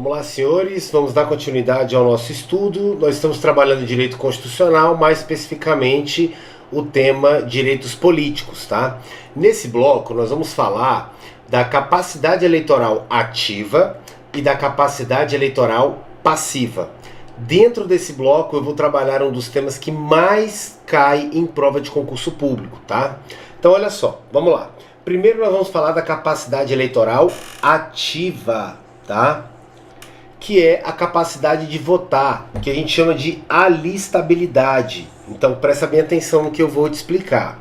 Vamos lá, senhores, vamos dar continuidade ao nosso estudo. Nós estamos trabalhando direito constitucional, mais especificamente o tema direitos políticos, tá? Nesse bloco nós vamos falar da capacidade eleitoral ativa e da capacidade eleitoral passiva. Dentro desse bloco eu vou trabalhar um dos temas que mais cai em prova de concurso público, tá? Então olha só, vamos lá. Primeiro nós vamos falar da capacidade eleitoral ativa, tá? Que é a capacidade de votar, que a gente chama de alistabilidade. Então presta bem atenção no que eu vou te explicar.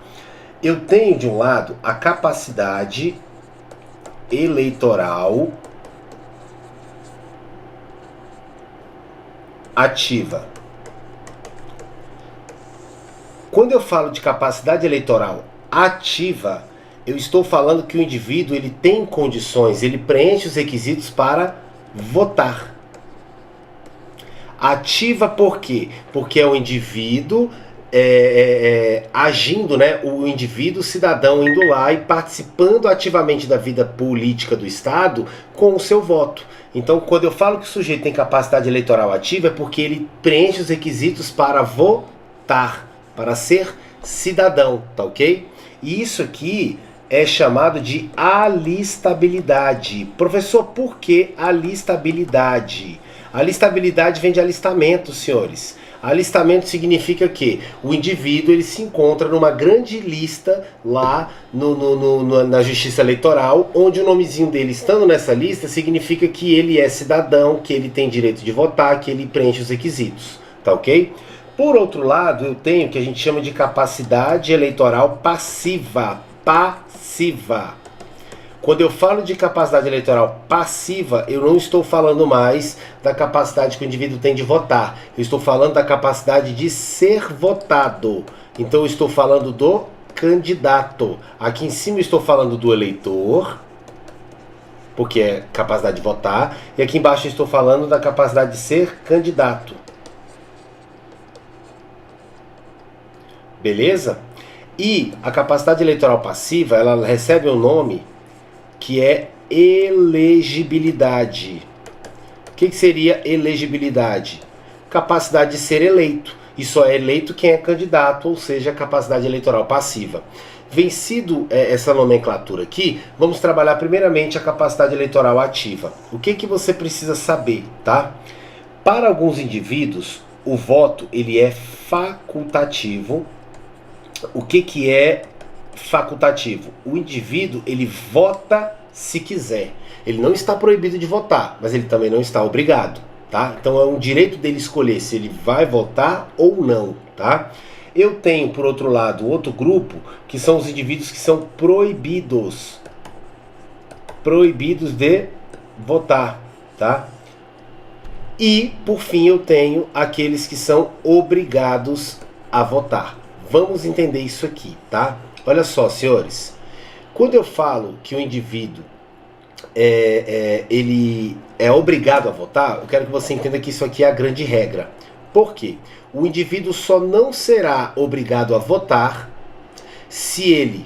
Eu tenho de um lado a capacidade eleitoral ativa. Quando eu falo de capacidade eleitoral ativa, eu estou falando que o indivíduo ele tem condições, ele preenche os requisitos para votar. Ativa por quê? Porque é o indivíduo agindo, né? O indivíduo cidadão indo lá e participando ativamente da vida política do Estado com o seu voto. Então, quando eu falo que o sujeito tem capacidade eleitoral ativa, é porque ele preenche os requisitos para votar, para ser cidadão, tá ok? E isso aqui é chamado de alistabilidade. Professor, por que alistabilidade? Alistabilidade vem de alistamento, senhores. Alistamento significa que o indivíduo ele se encontra numa grande lista lá na Justiça Eleitoral, onde o nomezinho dele estando nessa lista significa que ele é cidadão, que ele tem direito de votar, que ele preenche os requisitos, tá ok? Por outro lado, eu tenho o que a gente chama de capacidade eleitoral passiva. Passiva. Quando eu falo de capacidade eleitoral passiva, eu não estou falando mais da capacidade que o indivíduo tem de votar. Eu estou falando da capacidade de ser votado. Então eu estou falando do candidato. Aqui em cima eu estou falando do eleitor, porque é capacidade de votar. E aqui embaixo eu estou falando da capacidade de ser candidato. Beleza? E a capacidade eleitoral passiva, ela recebe um nome que é elegibilidade. O que seria elegibilidade? Capacidade de ser eleito. E só é eleito quem é candidato, ou seja, capacidade eleitoral passiva. Vencido essa nomenclatura aqui, vamos trabalhar primeiramente a capacidade eleitoral ativa. O que você precisa saber, tá? Para alguns indivíduos, o voto ele é facultativo. O que é facultativo? O indivíduo ele vota se quiser. Ele não está proibido de votar, mas ele também não está obrigado, tá? Então é um direito dele escolher se ele vai votar ou não, tá? Eu tenho, por outro lado, outro grupo que são os indivíduos que são proibidos de votar, tá? E, por fim, eu tenho aqueles que são obrigados a votar. Vamos entender isso aqui, tá? Olha só, senhores. Quando eu falo que o indivíduo ele é obrigado a votar, eu quero que você entenda que isso aqui é a grande regra. Por quê? O indivíduo só não será obrigado a votar se ele...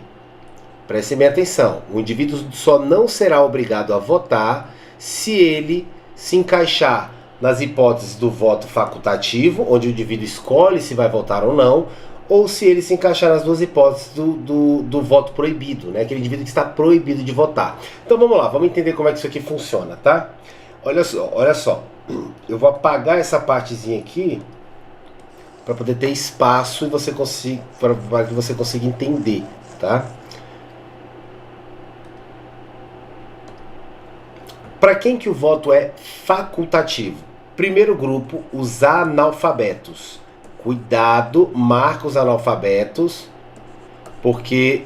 Prestem bem atenção. O indivíduo só não será obrigado a votar se ele se encaixar nas hipóteses do voto facultativo, onde o indivíduo escolhe se vai votar ou não, ou se ele se encaixar nas duas hipóteses do voto proibido, né? Aquele indivíduo que está proibido de votar. Então vamos lá, vamos entender como é que isso aqui funciona, tá? Olha só. Eu vou apagar essa partezinha aqui para poder ter espaço e para que você consiga entender, tá? Para quem que o voto é facultativo? Primeiro grupo, os analfabetos. Cuidado, marca os analfabetos, porque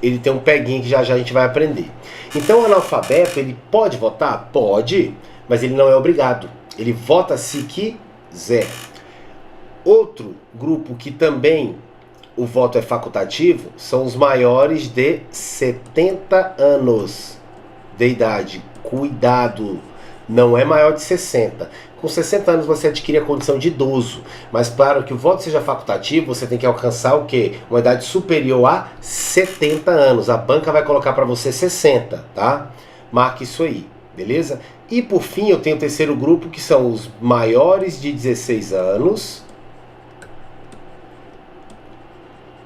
ele tem um peguinho que já já a gente vai aprender. Então o analfabeto, ele pode votar? Pode, mas ele não é obrigado. Ele vota se quiser. Outro grupo que também o voto é facultativo são os maiores de 70 anos de idade. Cuidado, não é maior de 60. Com 60 anos você adquire a condição de idoso, mas para que o voto seja facultativo, você tem que alcançar o quê? Uma idade superior a 70 anos. A banca vai colocar para você 60, tá? Marque isso aí, beleza? E por fim eu tenho o terceiro grupo, que são os maiores de 16 anos,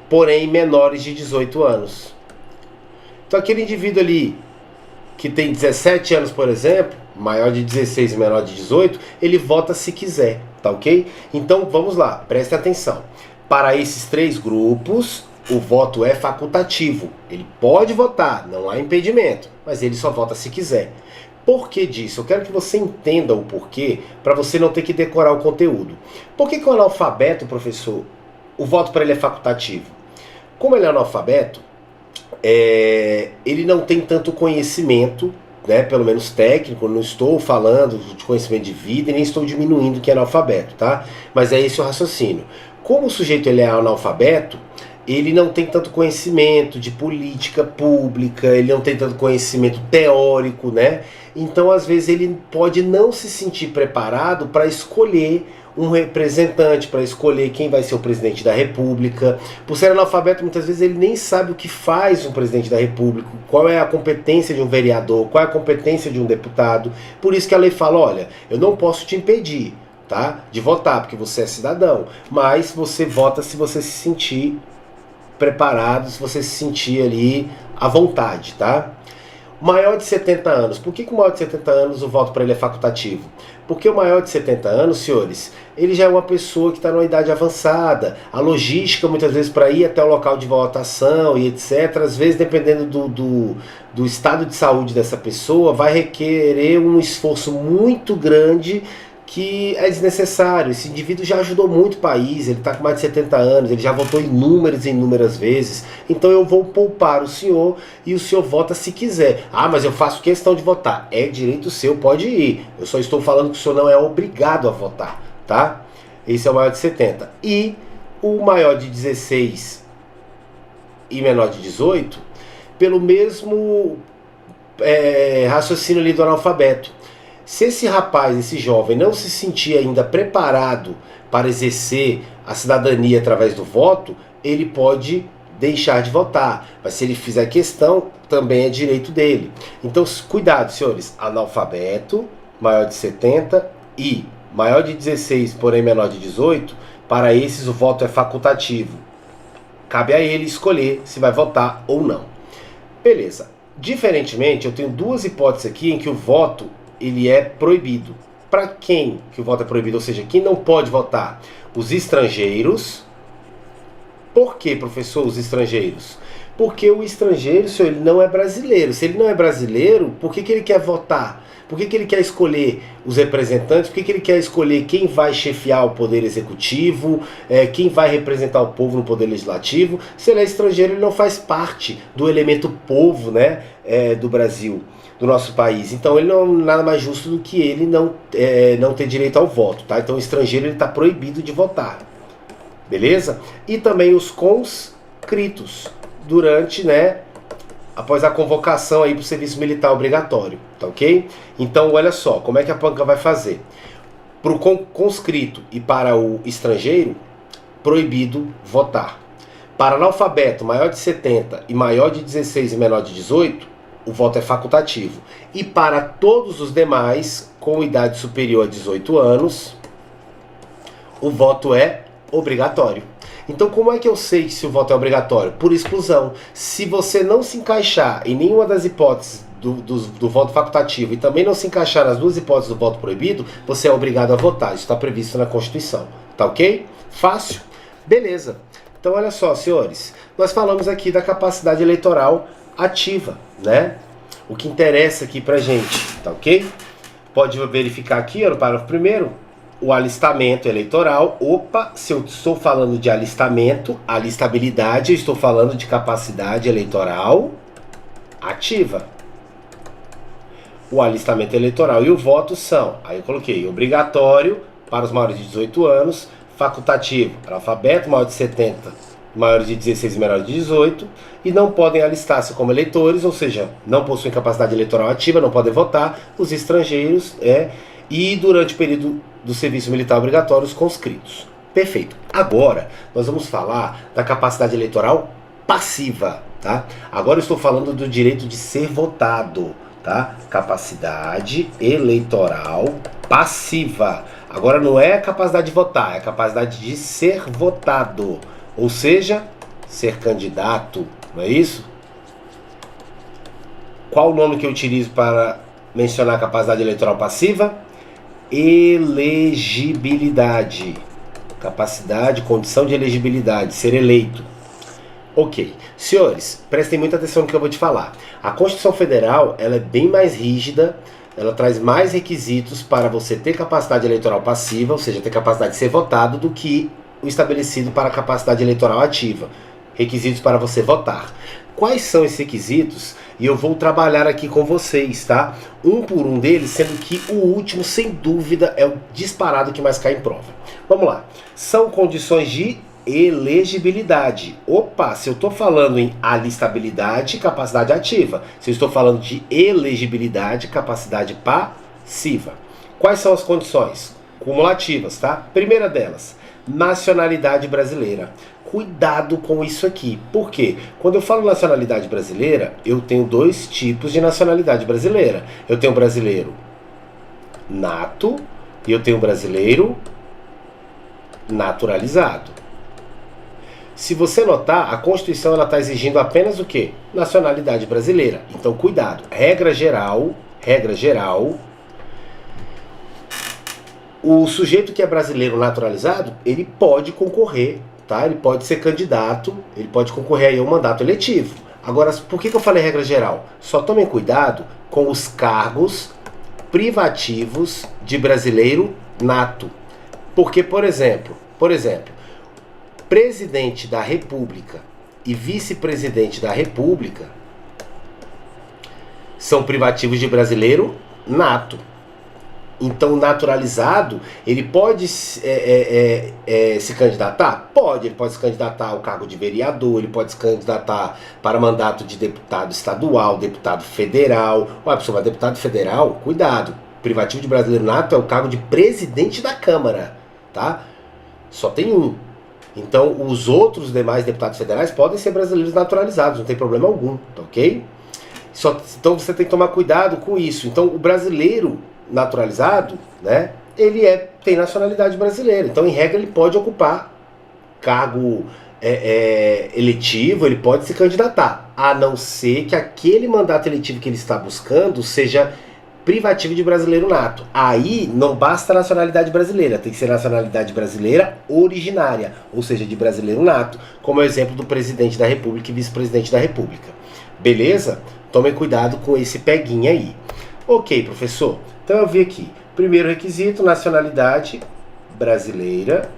porém menores de 18 anos. Então aquele indivíduo ali que tem 17 anos, por exemplo, maior de 16 e menor de 18, ele vota se quiser, tá ok? Então vamos lá, prestem atenção. Para esses três grupos, o voto é facultativo. Ele pode votar, não há impedimento, mas ele só vota se quiser. Por que disso? Eu quero que você entenda o porquê, para você não ter que decorar o conteúdo. Por que o analfabeto, professor, o voto para ele é facultativo? Como ele é analfabeto, ele não tem tanto conhecimento, né, pelo menos técnico. Não estou falando de conhecimento de vida e nem estou diminuindo que é analfabeto, tá? Mas é esse o raciocínio. Como o sujeito ele é analfabeto, ele não tem tanto conhecimento de política pública, ele não tem tanto conhecimento teórico, né? Então, às vezes, ele pode não se sentir preparado para escolher um representante, para escolher quem vai ser o presidente da República. Por ser analfabeto, muitas vezes ele nem sabe o que faz um presidente da República, qual é a competência de um vereador, qual é a competência de um deputado. Por isso que a lei fala, olha, eu não posso te impedir, tá, de votar, porque você é cidadão, mas você vota se você se sentir preparado, se você se sentir ali à vontade, tá? Maior de 70 anos. Por que o maior de 70 anos o voto para ele é facultativo? Porque o maior de 70 anos, senhores, ele já é uma pessoa que está numa idade avançada. A logística, muitas vezes, para ir até o local de votação e etc., às vezes, dependendo do estado de saúde dessa pessoa, vai requerer um esforço muito grande que é desnecessário. Esse indivíduo já ajudou muito o país, ele está com mais de 70 anos, ele já votou inúmeras vezes, então eu vou poupar o senhor e o senhor vota se quiser. Ah, mas eu faço questão de votar. É direito seu, pode ir. Eu só estou falando que o senhor não é obrigado a votar, tá? Esse é o maior de 70. E o maior de 16 e menor de 18, pelo mesmo raciocínio ali do analfabeto. Se esse rapaz, esse jovem, não se sentir ainda preparado para exercer a cidadania através do voto, ele pode deixar de votar. Mas se ele fizer questão, também é direito dele. Então, cuidado, senhores. Analfabeto, maior de 70 e maior de 16, porém menor de 18, para esses o voto é facultativo. Cabe a ele escolher se vai votar ou não. Beleza. Diferentemente, eu tenho duas hipóteses aqui em que o voto ele é proibido. Para quem que o voto é proibido? Ou seja, quem não pode votar? Os estrangeiros. Por que, professor, os estrangeiros? Porque o estrangeiro, senhor, ele não é brasileiro. Se ele não é brasileiro, por que ele quer votar? Por que ele quer escolher os representantes? Por que ele quer escolher quem vai chefiar o poder executivo, quem vai representar o povo no poder legislativo? Se ele é estrangeiro, ele não faz parte do elemento povo, né, do Brasil, do nosso país. Então ele não nada mais justo do que ele não ter direito ao voto, tá? Então o estrangeiro está proibido de votar, beleza? E também os conscritos durante, né, após a convocação aí para o serviço militar obrigatório, tá ok? Então olha só, como é que a banca vai fazer? Para o conscrito e para o estrangeiro, proibido votar. Para analfabeto maior de 70 e maior de 16 e menor de 18, o voto é facultativo. E para todos os demais, com idade superior a 18 anos, o voto é obrigatório. Então, como é que eu sei se o voto é obrigatório? Por exclusão. Se você não se encaixar em nenhuma das hipóteses do voto facultativo e também não se encaixar nas duas hipóteses do voto proibido, você é obrigado a votar. Isso está previsto na Constituição. Tá ok? Fácil? Beleza. Então, olha só, senhores. Nós falamos aqui da capacidade eleitoral ativa, né? O que interessa aqui pra gente, tá ok? Pode verificar aqui, ó, no parágrafo primeiro, o alistamento eleitoral. Opa, se eu estou falando de alistamento, alistabilidade, eu estou falando de capacidade eleitoral ativa. O alistamento eleitoral e o voto são, aí eu coloquei, obrigatório para os maiores de 18 anos, facultativo para alfabeto, maior de 70, maiores de 16 e menores de 18, e não podem alistar-se como eleitores, ou seja, não possuem capacidade eleitoral ativa, não podem votar, os estrangeiros, e durante o período do serviço militar obrigatório, os conscritos. Perfeito. Agora, nós vamos falar da capacidade eleitoral passiva, tá? Agora eu estou falando do direito de ser votado, tá? Capacidade eleitoral passiva. Agora não é a capacidade de votar, é a capacidade de ser votado, ou seja, ser candidato, não é isso? Qual o nome que eu utilizo para mencionar a capacidade eleitoral passiva? Elegibilidade. Capacidade, condição de elegibilidade, ser eleito. Ok. Senhores, prestem muita atenção no que eu vou te falar. A Constituição Federal, ela é bem mais rígida, ela traz mais requisitos para você ter capacidade eleitoral passiva, ou seja, ter capacidade de ser votado, do que o estabelecido para a capacidade eleitoral ativa. Requisitos para você votar. Quais são esses requisitos? E eu vou trabalhar aqui com vocês, tá? Um por um deles, sendo que o último, sem dúvida, é o disparado que mais cai em prova. Vamos lá. São condições de elegibilidade. Opa, se eu estou falando em alistabilidade, capacidade ativa. Se eu estou falando de elegibilidade, capacidade passiva. Quais são as condições? Cumulativas, tá? Primeira delas, nacionalidade brasileira. Cuidado com isso aqui. Por quê? Quando eu falo nacionalidade brasileira, eu tenho dois tipos de nacionalidade brasileira. Eu tenho brasileiro nato e eu tenho brasileiro naturalizado. Se você notar, a Constituição está exigindo apenas o quê? Nacionalidade brasileira. Então, cuidado. Regra geral, o sujeito que é brasileiro naturalizado, ele pode concorrer, tá? Ele pode ser candidato, ele pode concorrer aí a um mandato eletivo. Agora, por que eu falei regra geral? Só tomem cuidado com os cargos privativos de brasileiro nato. Porque, por exemplo, presidente da República e vice-presidente da República são privativos de brasileiro nato. Então, naturalizado, ele pode se candidatar? Pode, ele pode se candidatar ao cargo de vereador, ele pode se candidatar para mandato de deputado estadual, deputado federal. Olha, pessoal, deputado federal, cuidado, privativo de brasileiro nato é o cargo de presidente da Câmara, tá? Só tem um. Então, os outros demais deputados federais podem ser brasileiros naturalizados, não tem problema algum, tá ok? Então, você tem que tomar cuidado com isso. Então, o brasileiro naturalizado, né, ele tem nacionalidade brasileira. Então, em regra, ele pode ocupar cargo eletivo, ele pode se candidatar, a não ser que aquele mandato eletivo que ele está buscando seja privativo de brasileiro nato. Aí não basta a nacionalidade brasileira, tem que ser nacionalidade brasileira originária, ou seja, de brasileiro nato, como é o exemplo do presidente da República e vice-presidente da República. Beleza? Tomem cuidado com esse peguinha aí. Ok, professor. Então eu vi aqui. Primeiro requisito, nacionalidade brasileira.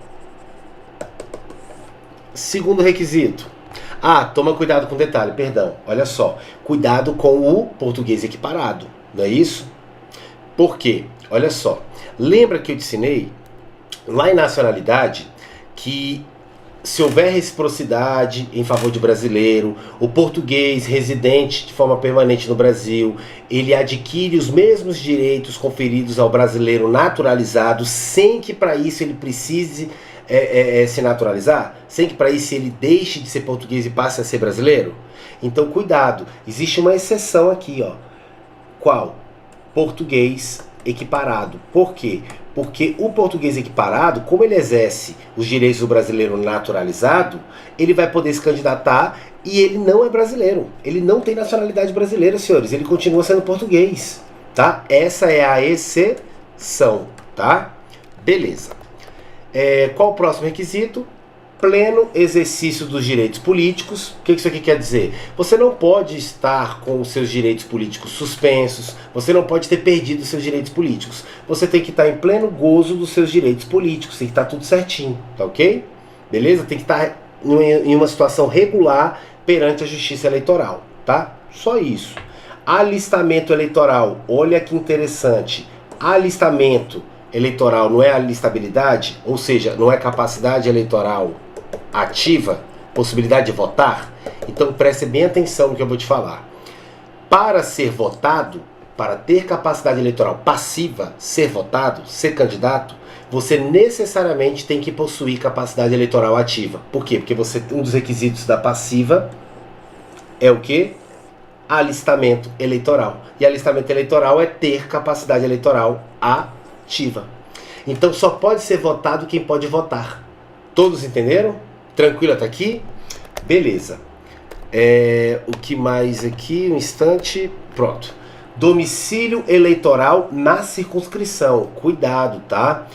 Segundo requisito. Toma cuidado com o detalhe, perdão. Olha só. Cuidado com o português equiparado. Não é isso? Por quê? Olha só. Lembra que eu te ensinei lá em nacionalidade que se houver reciprocidade em favor de brasileiro, o português residente de forma permanente no Brasil, ele adquire os mesmos direitos conferidos ao brasileiro naturalizado, sem que para isso ele precise se naturalizar, sem que para isso ele deixe de ser português e passe a ser brasileiro. Então, cuidado, existe uma exceção aqui, ó. Qual? Português equiparado. Por quê? Porque o português equiparado, como ele exerce os direitos do brasileiro naturalizado, ele vai poder se candidatar e ele não é brasileiro. Ele não tem nacionalidade brasileira, senhores. Ele continua sendo português, tá? Essa é a exceção, tá? Beleza. Qual o próximo requisito? Pleno exercício dos direitos políticos. O que isso aqui quer dizer? Você não pode estar com os seus direitos políticos suspensos, você não pode ter perdido os seus direitos políticos. Você tem que estar em pleno gozo dos seus direitos políticos, tem que estar tudo certinho, tá ok? Beleza? Tem que estar em uma situação regular perante a justiça eleitoral, tá? Só isso. Alistamento eleitoral, olha que interessante. Alistamento eleitoral não é alistabilidade, ou seja, não é capacidade eleitoral ativa, possibilidade de votar. Então preste bem atenção no que eu vou te falar. Para ser votado, para ter capacidade eleitoral passiva, ser votado, ser candidato, você necessariamente tem que possuir capacidade eleitoral ativa. Por quê? Porque um dos requisitos da passiva é o quê? alistamento eleitoral. E alistamento eleitoral é ter capacidade eleitoral ativa. Então só pode ser votado quem pode votar. Todos entenderam? Tranquilo até aqui? Beleza. O que mais aqui? Um instante. Pronto. Domicílio eleitoral na circunscrição. Cuidado, tá?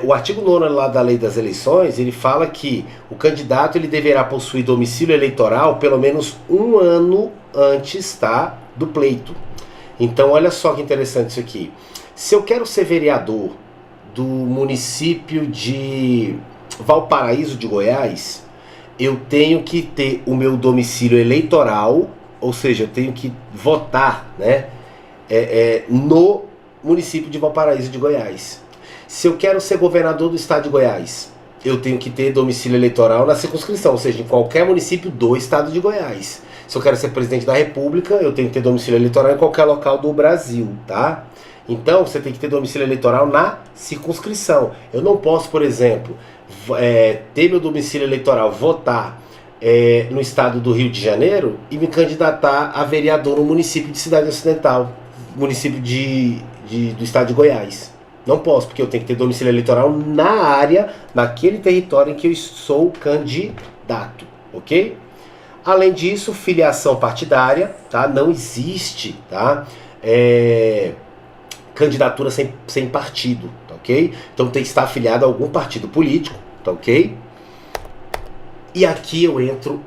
O artigo 9º lá da Lei das Eleições, ele fala que o candidato ele deverá possuir domicílio eleitoral pelo menos um ano antes, tá, do pleito. Então, olha só que interessante isso aqui. Se eu quero ser vereador do município de Valparaíso de Goiás, eu tenho que ter o meu domicílio eleitoral, ou seja, eu tenho que votar, né, no município de Valparaíso de Goiás. Se eu quero ser governador do estado de Goiás, eu tenho que ter domicílio eleitoral na circunscrição, ou seja, em qualquer município do estado de Goiás. Se eu quero ser presidente da República, eu tenho que ter domicílio eleitoral em qualquer local do Brasil, tá? Então, você tem que ter domicílio eleitoral na circunscrição. Eu não posso, por exemplo, ter meu domicílio eleitoral, votar no estado do Rio de Janeiro e me candidatar a vereador no município de Cidade Ocidental, município do estado de Goiás. Não posso, porque eu tenho que ter domicílio eleitoral na área, naquele território em que eu sou candidato, ok? Além disso, filiação partidária, tá? Não existe, tá? Candidatura sem partido, tá ok? Então tem que estar afiliado a algum partido político, tá ok? E aqui eu entro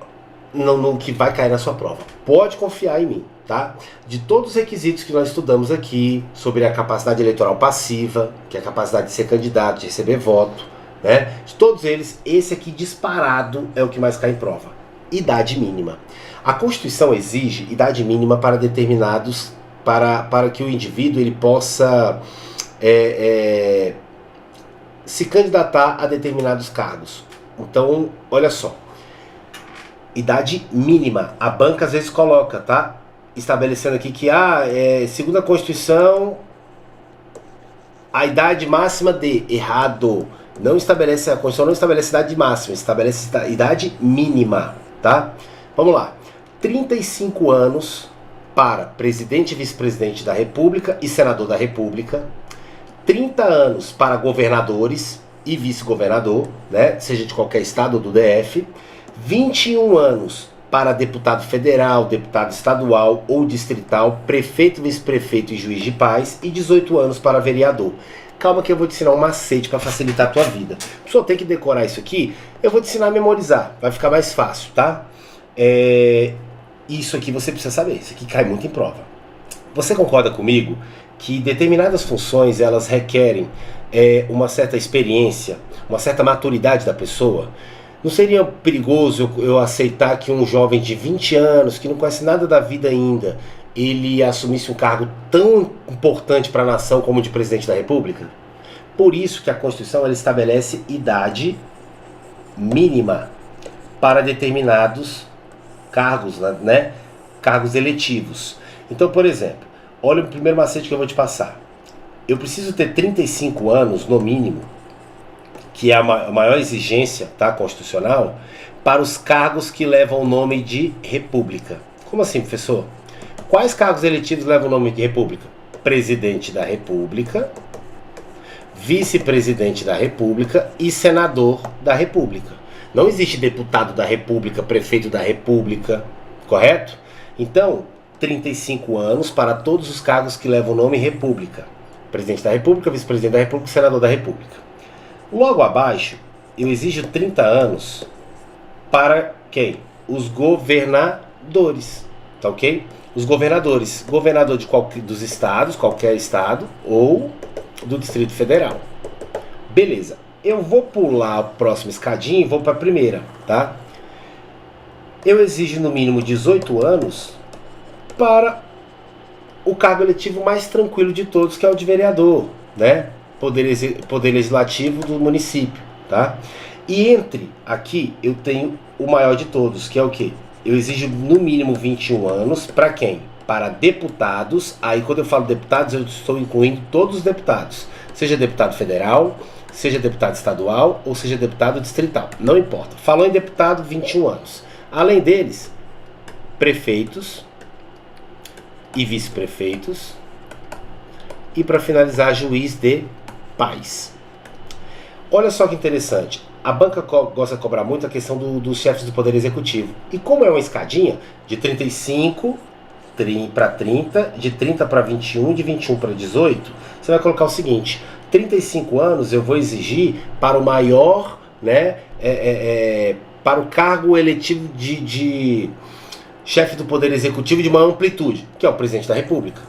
no que vai cair na sua prova. Pode confiar em mim, tá? De todos os requisitos que nós estudamos aqui, sobre a capacidade eleitoral passiva, que é a capacidade de ser candidato, de receber voto, né? De todos eles, esse aqui disparado é o que mais cai em prova. Idade mínima. A Constituição exige idade mínima para determinados, para que o indivíduo ele possa se candidatar a determinados cargos. Então, olha só. Idade mínima. A banca às vezes coloca, tá? Estabelecendo aqui que, segundo a Constituição, a idade máxima de... Errado. Não estabelece, a Constituição não estabelece idade máxima, estabelece idade mínima, tá? Vamos lá. 35 anos para presidente e vice-presidente da República e senador da República. 30 anos para governadores e vice-governador, né? Seja de qualquer estado ou do DF. 21 anos para deputado federal, deputado estadual ou distrital, prefeito, vice-prefeito e juiz de paz, e 18 anos para vereador. Calma que eu vou te ensinar um macete para facilitar a tua vida. A pessoa tem que decorar isso aqui, eu vou te ensinar a memorizar, vai ficar mais fácil, tá? Isso aqui você precisa saber, isso aqui cai muito em prova. Você concorda comigo que determinadas funções, elas requerem uma certa experiência, uma certa maturidade da pessoa? Não seria perigoso eu aceitar que um jovem de 20 anos, que não conhece nada da vida ainda, ele assumisse um cargo tão importante para a nação como o de presidente da República? Por isso que a Constituição ela estabelece idade mínima para determinados cargos, né? Cargos eletivos. Então, por exemplo, olha o primeiro macete que eu vou te passar. Eu preciso ter 35 anos, no mínimo, que é a maior exigência, tá, constitucional, para os cargos que levam o nome de República. Como assim, professor? Quais cargos eletivos levam o nome de República? Presidente da República, vice-presidente da República e senador da República. Não existe deputado da República, prefeito da República, correto? Então, 35 anos para todos os cargos que levam o nome República. Presidente da República, vice-presidente da República e senador da República. Logo abaixo, eu exijo 30 anos para quem? Os governadores, tá ok? Os governadores. Governador dos estados, qualquer estado, ou do Distrito Federal. Beleza. Eu vou pular a próxima escadinha e vou para a primeira, tá? Eu exijo no mínimo 18 anos para o cargo eletivo mais tranquilo de todos, que é o de vereador, né? Poder legislativo do município, tá? E entre aqui eu tenho o maior de todos, que é o quê? Eu exijo no mínimo 21 anos para quem? Para deputados. Aí quando eu falo deputados, eu estou incluindo todos os deputados, seja deputado federal, seja deputado estadual ou seja deputado distrital, não importa. Falou em deputado, 21 anos. Além deles, prefeitos, e vice-prefeitos. E para finalizar, juiz de paz. Olha só que interessante. A banca gosta de cobrar muito a questão dos chefes do Poder Executivo. E como é uma escadinha de 35 para 30, de 30 para 21, de 21 para 18, você vai colocar o seguinte: 35 anos eu vou exigir para o maior, né, para o cargo eletivo de chefe do Poder Executivo de maior amplitude, que é o Presidente da República.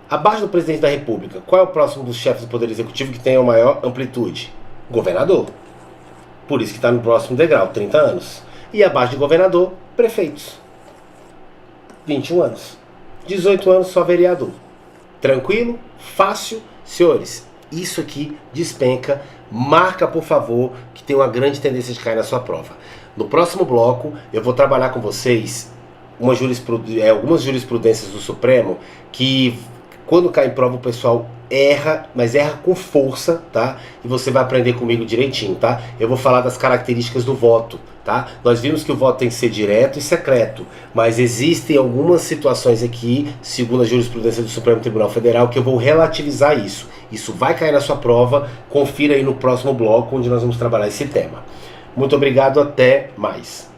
Abaixo do Presidente da República, qual é o próximo dos chefes do Poder Executivo que tem a maior amplitude? Governador. Por isso que está no próximo degrau, 30 anos. E abaixo de governador, prefeitos. 21 anos. 18 anos, só vereador. Tranquilo? Fácil? Senhores, isso aqui despenca. Marca, por favor, que tem uma grande tendência de cair na sua prova. No próximo bloco, eu vou trabalhar com vocês algumas jurisprudências do Supremo que, quando cai em prova, o pessoal erra, mas erra com força, tá? E você vai aprender comigo direitinho, tá? Eu vou falar das características do voto, tá? Nós vimos que o voto tem que ser direto e secreto, mas existem algumas situações aqui, segundo a jurisprudência do Supremo Tribunal Federal, que eu vou relativizar isso. Isso vai cair na sua prova, confira aí no próximo bloco, onde nós vamos trabalhar esse tema. Muito obrigado, até mais.